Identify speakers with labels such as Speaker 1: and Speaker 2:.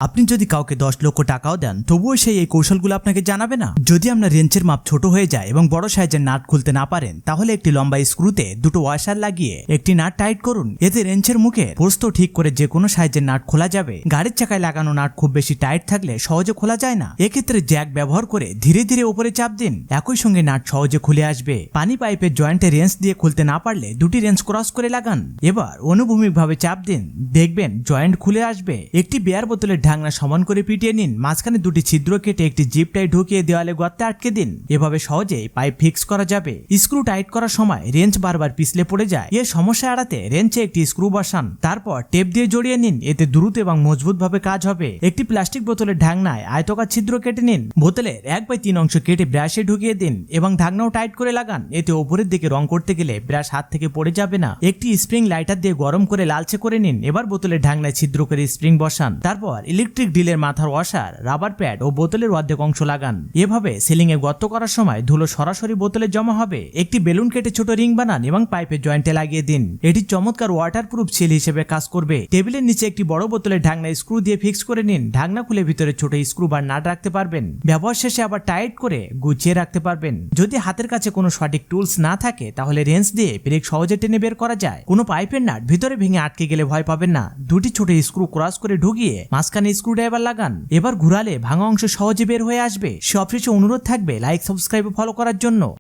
Speaker 1: আপনি যদি কাউকে 10 লক্ষ টাকাও দেন তবুও সেই এই কৌশলগুলো আপনাকে জানাবে না। যদি আপনার রেঞ্চের মাপ ছোট হয়ে যায় এবং বড় সাইজের নাট খুলতে না পারেন তাহলে একটি লম্বা স্ক্রুতে দুটো ওয়াশার লাগিয়ে একটি নাট টাইট করুন। এতে রেঞ্চের মুখে প্রস্থ ঠিক করে যে কোনো সাইজের নাট খোলা যাবে। গাড়ির চাকায় লাগানো নাট খুব বেশি টাইট থাকলে সহজে খোলা যায় না। এক্ষেত্রে জ্যাক ব্যবহার করে ধীরে ধীরে উপরে চাপ দিন, একই সঙ্গে নাট সহজে খুলে আসবে। পানি পাইপের জয়েন্টে রেঞ্চ দিয়ে খুলতে না পারলে দুটি রেঞ্চ ক্রস করে লাগান। এবার অনুভূমিকভাবে চাপ দিন, দেখবেন জয়েন্ট খুলে আসবে। একটি বিয়ার বোতলের ঢাকনা সমান করে পিটিয়ে নিন, মাঝখানে দুটি ছিদ্র কেটে একটি জিপ টাই ঢুকিয়ে দেওয়ালে গর্তে আটকে দিন। এভাবে সহজেই পাইপ ফিক্স করা যাবে। স্ক্রু টাইট করার সময় রেঞ্চ বারবার পিছলে পড়ে যায়, এর সমস্যা এড়াতে রেঞ্চে একটি স্ক্রু বসান, তারপর টেপ দিয়ে জড়িয়ে নিন। এতে দ্রুত এবং মজবুত ভাবে কাজ হবে। একটি প্লাস্টিক বোতলের ঢাকনায় আয়তাকার ছিদ্র কেটে নিন, বোতলের 1/3 অংশ কেটে ব্রাশে ঢুকিয়ে দিন এবং ঢাকনাও টাইট করে লাগান। এতে উপরের দিকে রং করতে গেলে ব্রাশ হাত থেকে পড়ে যাবে না। একটি স্প্রিং লাইটার দিয়ে গরম করে লালচে করে নিন। এবার বোতলের ঢাকনায় ছিদ্র করে স্প্রিং বসান, তারপর ইলেকট্রিক ড্রিলের মাথার ওয়াশার, রাবার প্যাড ও বোতলের অর্ধেক অংশ লাগান। এভাবে সিলিং এ গর্ত করার সময় ধুলো সরাসরি বোতলে জমা হবে। একটি বেলুন কেটে ছোট রিং বানান এবং পাইপের জয়েন্টে লাগিয়ে দিন। এটি চমৎকার ওয়াটারপ্রুফ সিল হিসেবে কাজ করবে। টেবিলের নিচে একটি বড় বোতলের ঢাকনা স্ক্রু দিয়ে ফিক্স করে নিন। ঢাকনা খুলে ভিতরে ছোট স্ক্রু বা নাট রাখতে পারবেন। ব্যবহার শেষে আবার টাইট করে গুছিয়ে রাখতে পারবেন। যদি হাতের কাছে কোনো সঠিক টুলস না থাকে তাহলে রেঞ্চ দিয়ে ব্রেক সহজে টেনে বের করা যায়। কোনো পাইপের নাট ভিতরে ভেঙে আটকে গেলে ভয় পাবেন না। দুটি ছোট স্ক্রু ক্রস করে ঢুকিয়ে মাঝখানে স্ক্রু ড্রাইভার লাগান। এবার ঘুরালে ভাঙা অংশ সহজে বের হয়ে আসবে। সবশেষে অনুরোধ থাকবে লাইক, সাবস্ক্রাইব ও ফলো করার জন্য।